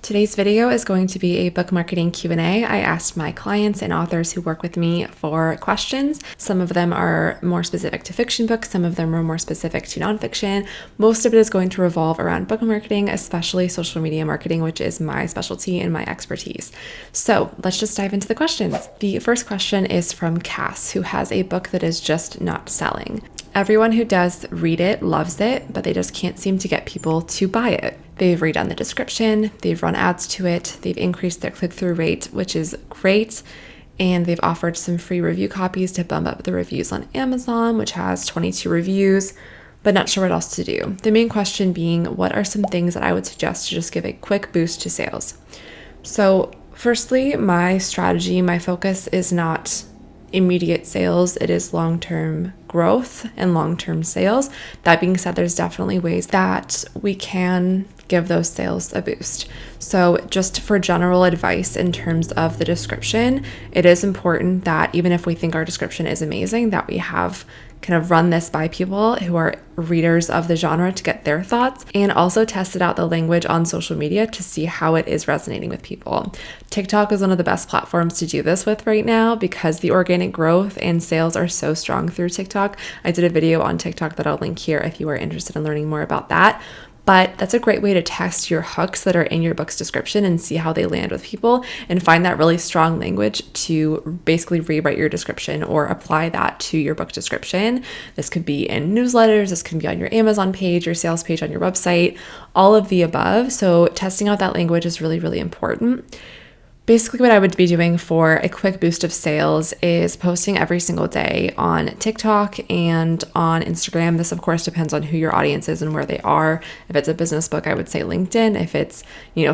Today's video is going to be a book marketing Q&A. I asked my clients and authors who work with me for questions. Some of them are more specific to fiction books, some of them are more specific to nonfiction. Most of it is going to revolve around book marketing, especially social media marketing, which is my specialty and my expertise. So let's just dive into the questions. The first question is from Cass, who has a book that is just not selling. Everyone who does read it loves it, but they just can't seem to get people to buy it. They've redone the description, they've run ads to it, they've increased their click-through rate, which is great, and they've offered some free review copies to bump up the reviews on Amazon, which has 22 reviews, but not sure what else to do. The main question being, what are some things that I would suggest to just give a quick boost to sales? So firstly, my strategy, my focus is not immediate sales, it is long-term growth and long-term sales. That being said, there's definitely ways that we can give those sales a boost. So just for general advice in terms of the description, it is important that even if we think our description is amazing, that we have kind of run this by people who are readers of the genre to get their thoughts, and also tested out the language on social media to see how it is resonating with people. TikTok is one of the best platforms to do this with right now because the organic growth and sales are so strong through TikTok. I did a video on TikTok that I'll link here if you are interested in learning more about that. But that's a great way to test your hooks that are in your book's description and see how they land with people and find that really strong language to basically rewrite your description or apply that to your book description. This could be in newsletters, this can be on your Amazon page, your sales page on your website, all of the above. So testing out that language is really, really important. Basically, what I would be doing for a quick boost of sales is posting every single day on TikTok and on Instagram. This, of course, depends on who your audience is and where they are. If it's a business book, I would say LinkedIn. If it's,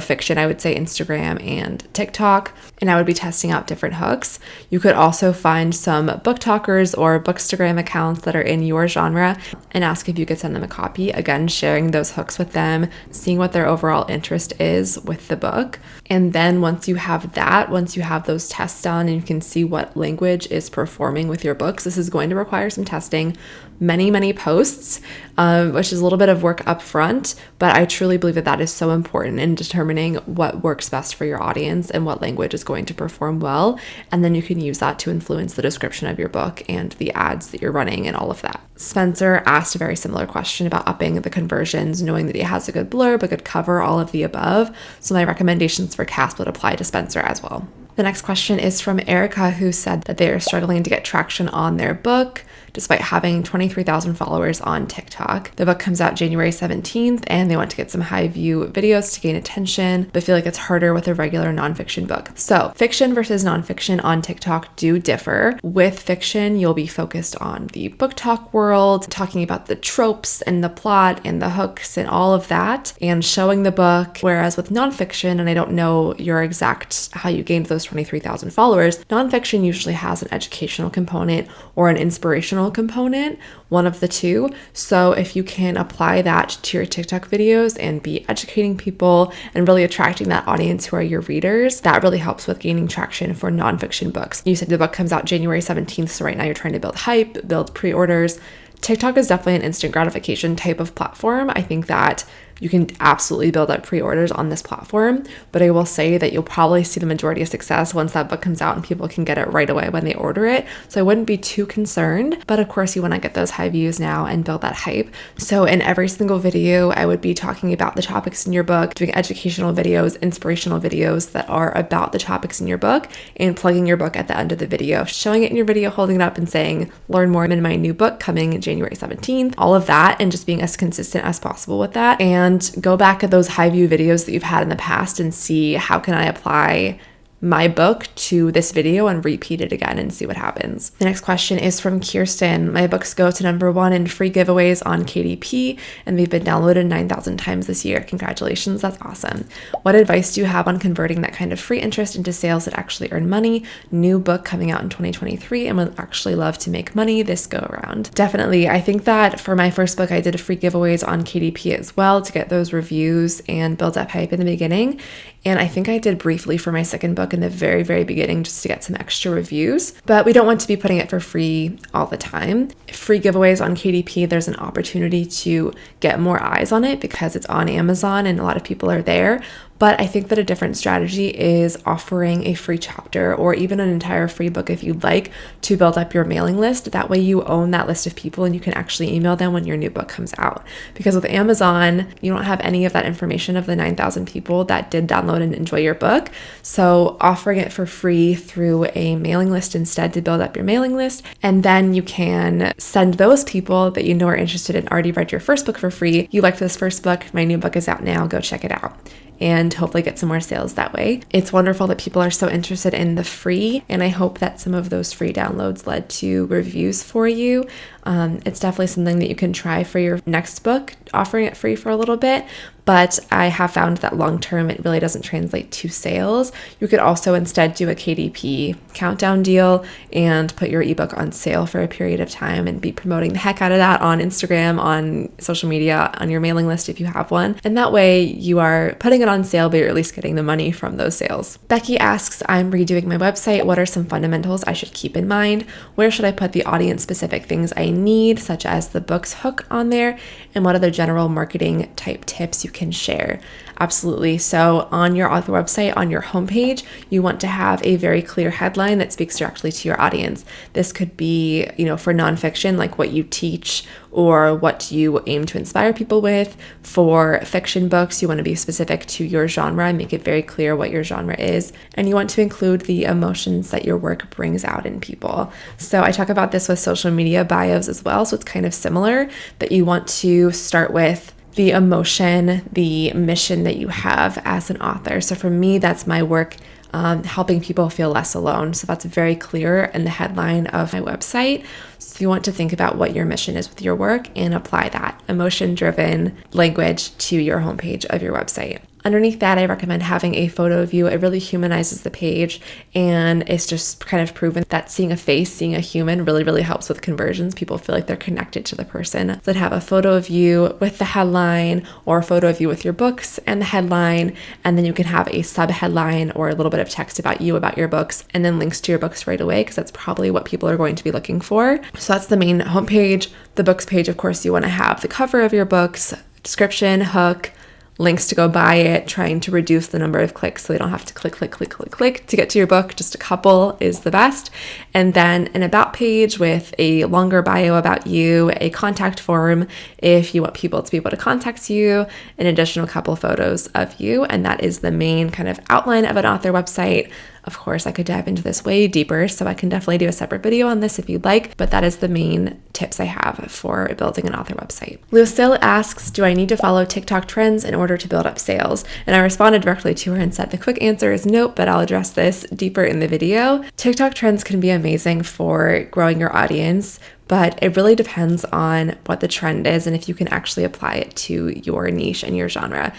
fiction, I would say Instagram and TikTok. And I would be testing out different hooks. You could also find some book talkers or bookstagram accounts that are in your genre and ask if you could send them a copy. Again, sharing those hooks with them, seeing what their overall interest is with the book. And then once you have those tests done and you can see what language is performing with your books, this is going to require some testing, many posts, which is a little bit of work up front, but I truly believe that is so important in determining what works best for your audience and what language is going to perform well. And then you can use that to influence the description of your book and the ads that you're running and all of that. Spencer asked a very similar question about upping the conversions, knowing that he has a good blurb, a good cover, all of the above. So my recommendations for Cass would apply to Spencer as well. The next question is from Erica, who said that they are struggling to get traction on their book despite having 23,000 followers on TikTok. The book comes out January 17th and they want to get some high view videos to gain attention, but feel like it's harder with a regular nonfiction book. So fiction versus nonfiction on TikTok do differ. With fiction, you'll be focused on the book talk world, talking about the tropes and the plot and the hooks and all of that and showing the book. Whereas with nonfiction, and I don't know your exact how you gained those 23,000 followers, nonfiction usually has an educational component or an inspirational component, one of the two. So if you can apply that to your TikTok videos and be educating people and really attracting that audience who are your readers, that really helps with gaining traction for nonfiction books. You said the book comes out January 17th, so right now you're trying to build hype, build pre-orders. TikTok is definitely an instant gratification type of platform. I think that you can absolutely build up pre-orders on this platform, but I will say that you'll probably see the majority of success once that book comes out and people can get it right away when they order it. So I wouldn't be too concerned, but of course you want to get those high views now and build that hype. So in every single video, I would be talking about the topics in your book, doing educational videos, inspirational videos that are about the topics in your book, and plugging your book at the end of the video, showing it in your video, holding it up and saying, learn more in my new book coming January 17th, all of that, and just being as consistent as possible with that. And go back at those high view videos that you've had in the past and see how can I apply my book to this video and repeat it again and see what happens. The next question is from Kirsten. My books go to #1 in free giveaways on KDP and they've been downloaded 9,000 times this year. Congratulations, that's awesome. What advice do you have on converting that kind of free interest into sales that actually earn money? New book coming out in 2023 and would actually love to make money this go around. Definitely. I think that for my first book, I did free giveaways on KDP as well to get those reviews and build up hype in the beginning. And I think I did briefly for my second book in the very, very beginning just to get some extra reviews. But we don't want to be putting it for free all the time. Free giveaways on KDP, there's an opportunity to get more eyes on it because it's on Amazon and a lot of people are there. But I think that a different strategy is offering a free chapter or even an entire free book if you'd like to build up your mailing list. That way you own that list of people and you can actually email them when your new book comes out. Because with Amazon, you don't have any of that information of the 9,000 people that did download and enjoy your book. So offering it for free through a mailing list instead to build up your mailing list. And then you can send those people that you know are interested and already read your first book for free. You liked this first book, my new book is out now, go check it out. And hopefully get some more sales that way. It's wonderful that people are so interested in the free, and I hope that some of those free downloads led to reviews for you. It's definitely something that you can try for your next book, offering it free for a little bit, but I have found that long term it really doesn't translate to sales. You could also instead do a KDP countdown deal and put your ebook on sale for a period of time and be promoting the heck out of that on Instagram, on social media, on your mailing list if you have one. And that way you are putting it on sale, but you're at least getting the money from those sales. Becky asks, I'm redoing my website. What are some fundamentals I should keep in mind? Where should I put the audience specific things I need, such as the book's hook on there? And what other general marketing type tips you can share? Absolutely. So on your author website, on your homepage, you want to have a very clear headline that speaks directly to your audience. This could be, for nonfiction, like what you teach or what you aim to inspire people with. For fiction books, you want to be specific to your genre and make it very clear what your genre is. And you want to include the emotions that your work brings out in people. So I talk about this with social media bios as well. So it's kind of similar, that you want to start with the emotion, the mission that you have as an author. So for me, that's my work helping people feel less alone. So that's very clear in the headline of my website. So you want to think about what your mission is with your work and apply that emotion-driven language to your homepage of your website. Underneath that, I recommend having a photo of you. It really humanizes the page, and it's just kind of proven that seeing a face, seeing a human really, really helps with conversions. People feel like they're connected to the person. So have a photo of you with the headline, or a photo of you with your books and the headline, and then you can have a sub-headline or a little bit of text about you, about your books, and then links to your books right away, because that's probably what people are going to be looking for. So that's the main homepage. The books page, of course, you want to have the cover of your books, description, hook, links to go buy it, trying to reduce the number of clicks so they don't have to click to get to your book. Just a couple is the best. And then an about page with a longer bio about you, a contact form if you want people to be able to contact you, an additional couple photos of you. And that is the main kind of outline of an author website. Of course, I could dive into this way deeper, so I can definitely do a separate video on this if you'd like, but that is the main tips I have for building an author website. Lucille asks, do I need to follow TikTok trends in order to build up sales? And I responded directly to her and said the quick answer is nope, but I'll address this deeper in the video. TikTok trends can be amazing for growing your audience, but it really depends on what the trend is and if you can actually apply it to your niche and your genre.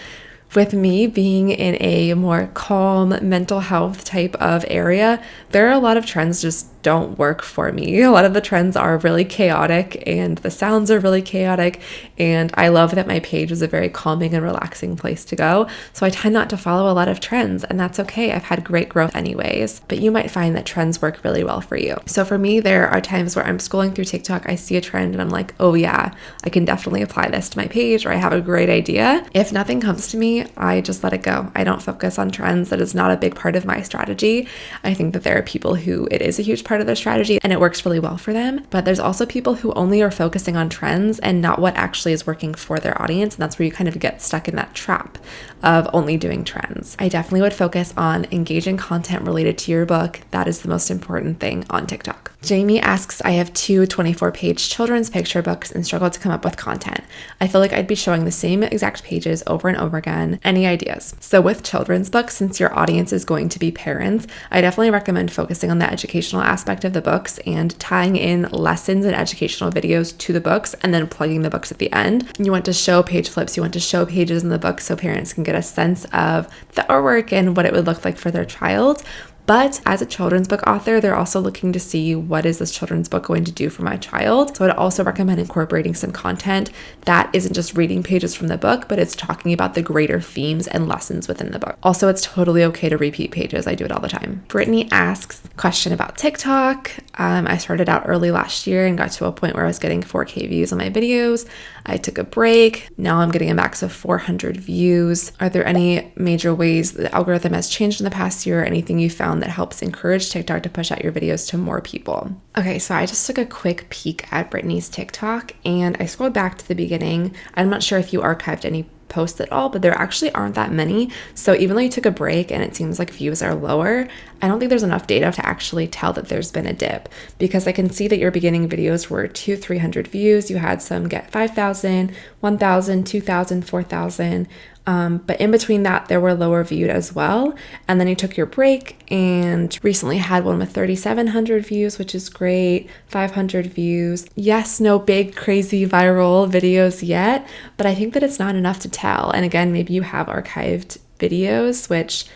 With me being in a more calm mental health type of area, there are a lot of trends just don't work for me. A lot of the trends are really chaotic and the sounds are really chaotic, and I love that my page is a very calming and relaxing place to go. So I tend not to follow a lot of trends, and that's okay. I've had great growth anyways, but you might find that trends work really well for you. So for me, there are times where I'm scrolling through TikTok, I see a trend and I'm like, oh yeah, I can definitely apply this to my page, or I have a great idea. If nothing comes to me, I just let it go. I don't focus on trends. That is not a big part of my strategy. I think that there are people who it is a huge part of their strategy and it works really well for them. But there's also people who only are focusing on trends and not what actually is working for their audience. And that's where you kind of get stuck in that trap of only doing trends. I definitely would focus on engaging content related to your book. That is the most important thing on TikTok. Jamie asks, I have 2 24-page children's picture books and struggle to come up with content. I feel like I'd be showing the same exact pages over and over again. Any ideas? So with children's books, since your audience is going to be parents, I definitely recommend focusing on the educational aspect of the books and tying in lessons and educational videos to the books and then plugging the books at the end. You want to show page flips, you want to show pages in the book so parents can get a sense of the artwork and what it would look like for their child. But as a children's book author, they're also looking to see what is this children's book going to do for my child. So I'd also recommend incorporating some content that isn't just reading pages from the book, but it's talking about the greater themes and lessons within the book. Also, it's totally okay to repeat pages. I do it all the time. Brittany asks a question about TikTok. I started out early last year and got to a point where I was getting 4K views on my videos. I took a break. Now I'm getting a max of 400 views. Are there any major ways the algorithm has changed in the past year, or anything you found that helps encourage TikTok to push out your videos to more people? Okay, so I just took a quick peek at Brittany's TikTok and I scrolled back to the beginning. I'm not sure if you archived any posts at all, but there actually aren't that many. So even though you took a break and it seems like views are lower, I don't think there's enough data to actually tell that there's been a dip, because I can see that your beginning videos were 200-300 views. You had some get 5,000, 1,000, 2,000, 4,000. But in between that, there were lower viewed as well. And then you took your break and recently had one with 3,700 views, which is great, 500 views. Yes, no big crazy viral videos yet, but I think that it's not enough to tell. And again, maybe you have archived videos, which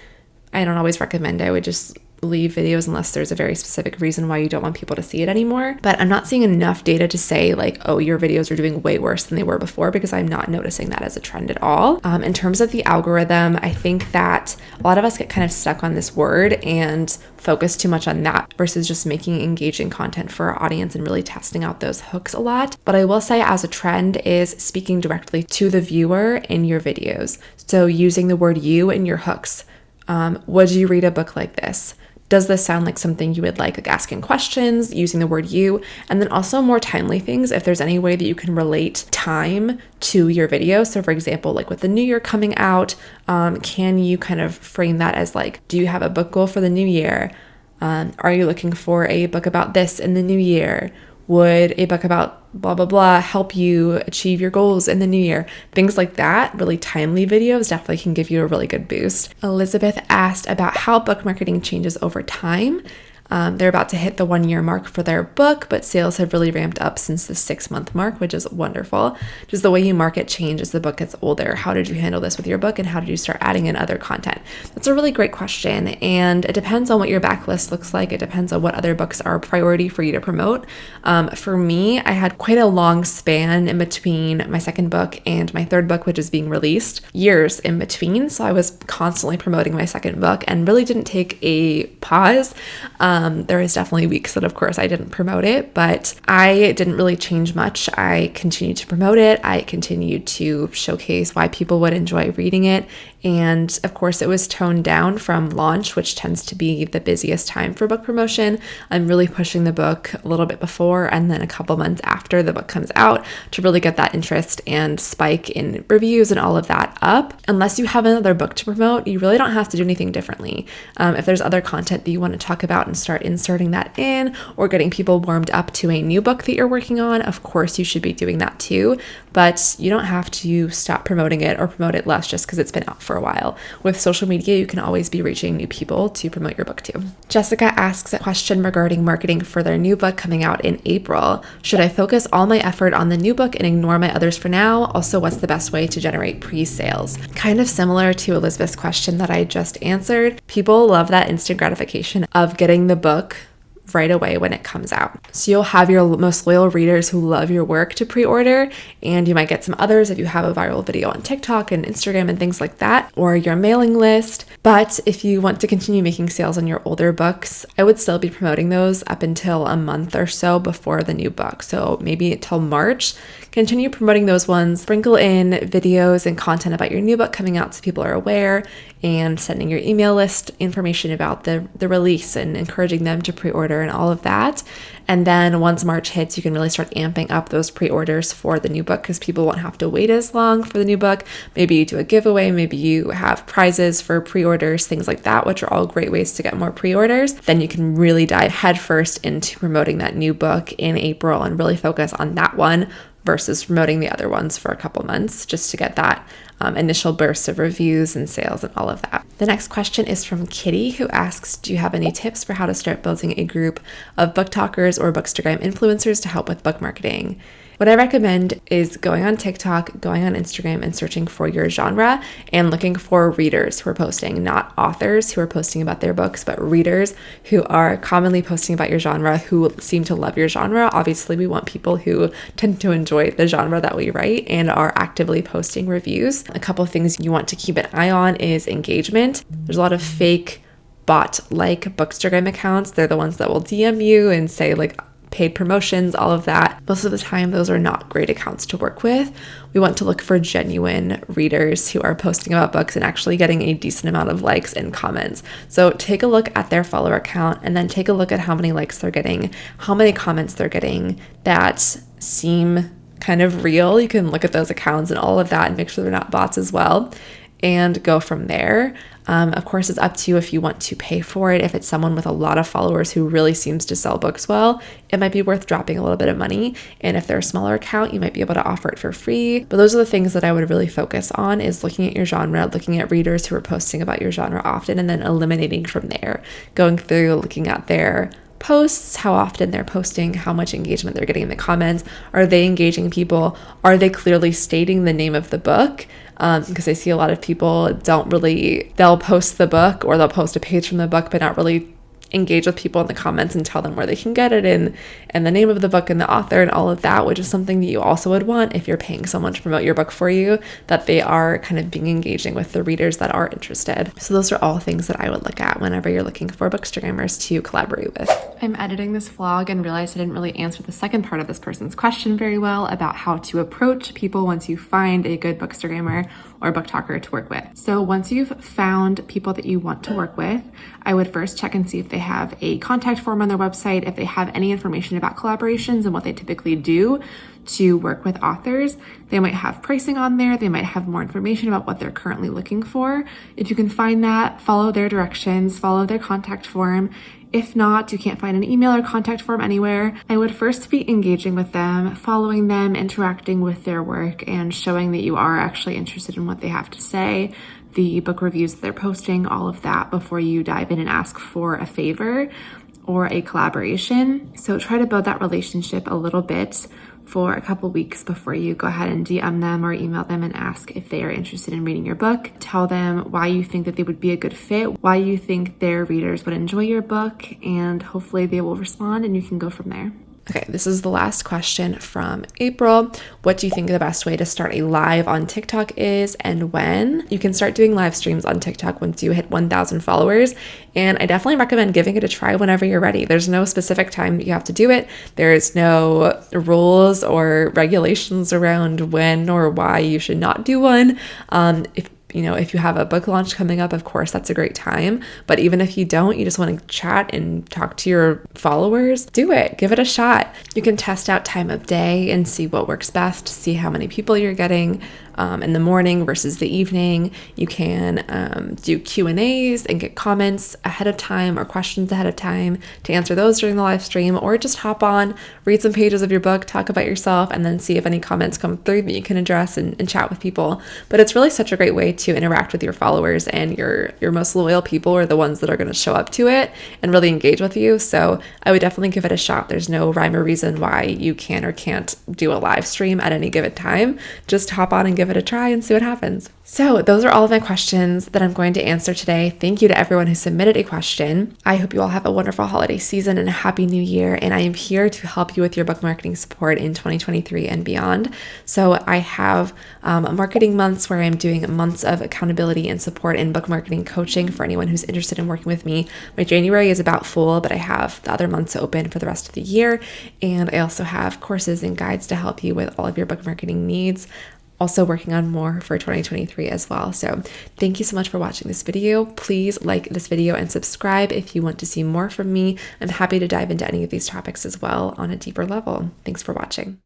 I don't always recommend. I would just leave videos unless there's a very specific reason why you don't want people to see it anymore. But I'm not seeing enough data to say like, oh, your videos are doing way worse than they were before, because I'm not noticing that as a trend at all. In terms of the algorithm, I think that a lot of us get kind of stuck on this word and focus too much on that versus just making engaging content for our audience and really testing out those hooks a lot. But I will say, as a trend, is speaking directly to the viewer in your videos. So using the word you in your hooks. Would you read a book like this? Does this sound like something you would like asking questions, using the word you, and then also more timely things. If there's any way that you can relate time to your video. So for example, like with the new year coming out, can you kind of frame that as like, do you have a book goal for the new year? Are you looking for a book about this in the new year? Would a book about blah, blah, blah help you achieve your goals in the new year? Things like that, really timely videos definitely can give you a really good boost. Elizabeth asked about how book marketing changes over time. They're about to hit the 1-year mark for their book, but sales have really ramped up since the 6-month mark, which is wonderful. Does the way you market change as the book gets older? How did you handle this with your book, and how did you start adding in other content? That's a really great question, and it depends on what your backlist looks like. It depends on what other books are a priority for you to promote. For me, I had quite a long span in between my second book and my third book, which is being released, years in between. So I was constantly promoting my second book and really didn't take a pause. There was definitely weeks that, of course, I didn't promote it, but I didn't really change much. I continued to promote it. I continued to showcase why people would enjoy reading it. And of course, it was toned down from launch, which tends to be the busiest time for book promotion. I'm really pushing the book a little bit before and then a couple months after the book comes out to really get that interest and spike in reviews and all of that up. Unless you have another book to promote, you really don't have to do anything differently. If there's other content that you want to talk about and start inserting that in, or getting people warmed up to a new book that you're working on, of course you should be doing that too. But you don't have to stop promoting it or promote it less just because it's been out for a while. With social media, you can always be reaching new people to promote your book to. Jessica asks a question regarding marketing for their new book coming out in April. Should I focus all my effort on the new book and ignore my others for now? Also, what's the best way to generate pre-sales? Kind of similar to Elizabeth's question that I just answered. People love that instant gratification of getting the book right away when it comes out. So you'll have your most loyal readers who love your work to pre-order, and you might get some others if you have a viral video on TikTok and Instagram and things like that, or your mailing list. But if you want to continue making sales on your older books, I would still be promoting those up until a month or so before the new book. So maybe until March, continue promoting those ones, sprinkle in videos and content about your new book coming out so people are aware, and sending your email list information about the release and encouraging them to pre-order and all of that. And then once March hits, you can really start amping up those pre-orders for the new book because people won't have to wait as long for the new book. Maybe you do a giveaway, maybe you have prizes for pre-orders, things like that, which are all great ways to get more pre-orders. Then you can really dive headfirst into promoting that new book in April and really focus on that one versus promoting the other ones for a couple months just to get that initial burst of reviews and sales and all of that. The next question is from Kitty, who asks, do you have any tips for how to start building a group of book talkers or Bookstagram influencers to help with book marketing? What I recommend is going on TikTok, going on Instagram, and searching for your genre and looking for readers who are posting, not authors who are posting about their books, but readers who are commonly posting about your genre, who seem to love your genre. Obviously, we want people who tend to enjoy the genre that we write and are actively posting reviews. A couple of things you want to keep an eye on is engagement. There's a lot of fake bot-like Bookstagram accounts. They're the ones that will DM you and say like paid promotions, all of that. Most of the time, those are not great accounts to work with. We want to look for genuine readers who are posting about books and actually getting a decent amount of likes and comments. So take a look at their follower account and then take a look at how many likes they're getting, how many comments they're getting that seem kind of real. You can look at those accounts and all of that and make sure they're not bots as well, and go from there. Of course, it's up to you if you want to pay for it. If it's someone with a lot of followers who really seems to sell books well, it might be worth dropping a little bit of money. And if they're a smaller account, you might be able to offer it for free. But those are the things that I would really focus on, is looking at your genre, looking at readers who are posting about your genre often, and then eliminating from there, going through, looking at their posts, how often they're posting, how much engagement they're getting in the comments. Are they engaging people? Are they clearly stating the name of the book? Because I see a lot of people they'll post the book or they'll post a page from the book, but not really engage with people in the comments and tell them where they can get it and the name of the book and the author and all of that, which is something that you also would want if you're paying someone to promote your book for you, that they are kind of being engaging with the readers that are interested. So those are all things that I would look at whenever you're looking for Bookstagrammers to collaborate with. I'm editing this vlog and realized I didn't really answer the second part of this person's question very well about how to approach people once you find a good Bookstagrammer or book talker to work with. So once you've found people that you want to work with, I would first check and see if they have a contact form on their website, if they have any information about collaborations and what they typically do to work with authors. They might have pricing on there. They might have more information about what they're currently looking for. If you can find that, follow their directions, follow their contact form. If not, you can't find an email or contact form anywhere, I would first be engaging with them, following them, interacting with their work, and showing that you are actually interested in what they have to say, the book reviews that they're posting, all of that, before you dive in and ask for a favor or a collaboration. So try to build that relationship a little bit for a couple weeks before you go ahead and DM them or email them and ask if they are interested in reading your book. Tell them why you think that they would be a good fit, why you think their readers would enjoy your book, and hopefully they will respond and you can go from there. Okay, this is the last question from April. What do you think the best way to start a live on TikTok is, and when? You can start doing live streams on TikTok once you hit 1,000 followers, and I definitely recommend giving it a try whenever you're ready. There's no specific time that you have to do it. There's no rules or regulations around when or why you should not do one. If you have a book launch coming up, of course, that's a great time. But even if you don't, you just want to chat and talk to your followers, do it. Give it a shot. You can test out time of day and see what works best, see how many people you're getting in the morning versus the evening. You can do Q&As and get comments ahead of time or questions ahead of time to answer those during the live stream, or just hop on, read some pages of your book, talk about yourself, and then see if any comments come through that you can address and chat with people. But it's really such a great way to interact with your followers, and your most loyal people are the ones that are going to show up to it and really engage with you. So I would definitely give it a shot. There's no rhyme or reason why you can or can't do a live stream at any given time. Just hop on and give it a try and see what happens. So those are all of my questions that I'm going to answer today. Thank you to everyone who submitted a question. I hope you all have a wonderful holiday season and a happy new year. And I am here to help you with your book marketing support in 2023 and beyond. So I have marketing months where I'm doing months of accountability and support in book marketing coaching for anyone who's interested in working with me. My January is about full, but I have the other months open for the rest of the year. And I also have courses and guides to help you with all of your book marketing needs. Also working on more for 2023 as well. So thank you so much for watching this video. Please like this video and subscribe if you want to see more from me. I'm happy to dive into any of these topics as well on a deeper level. Thanks for watching.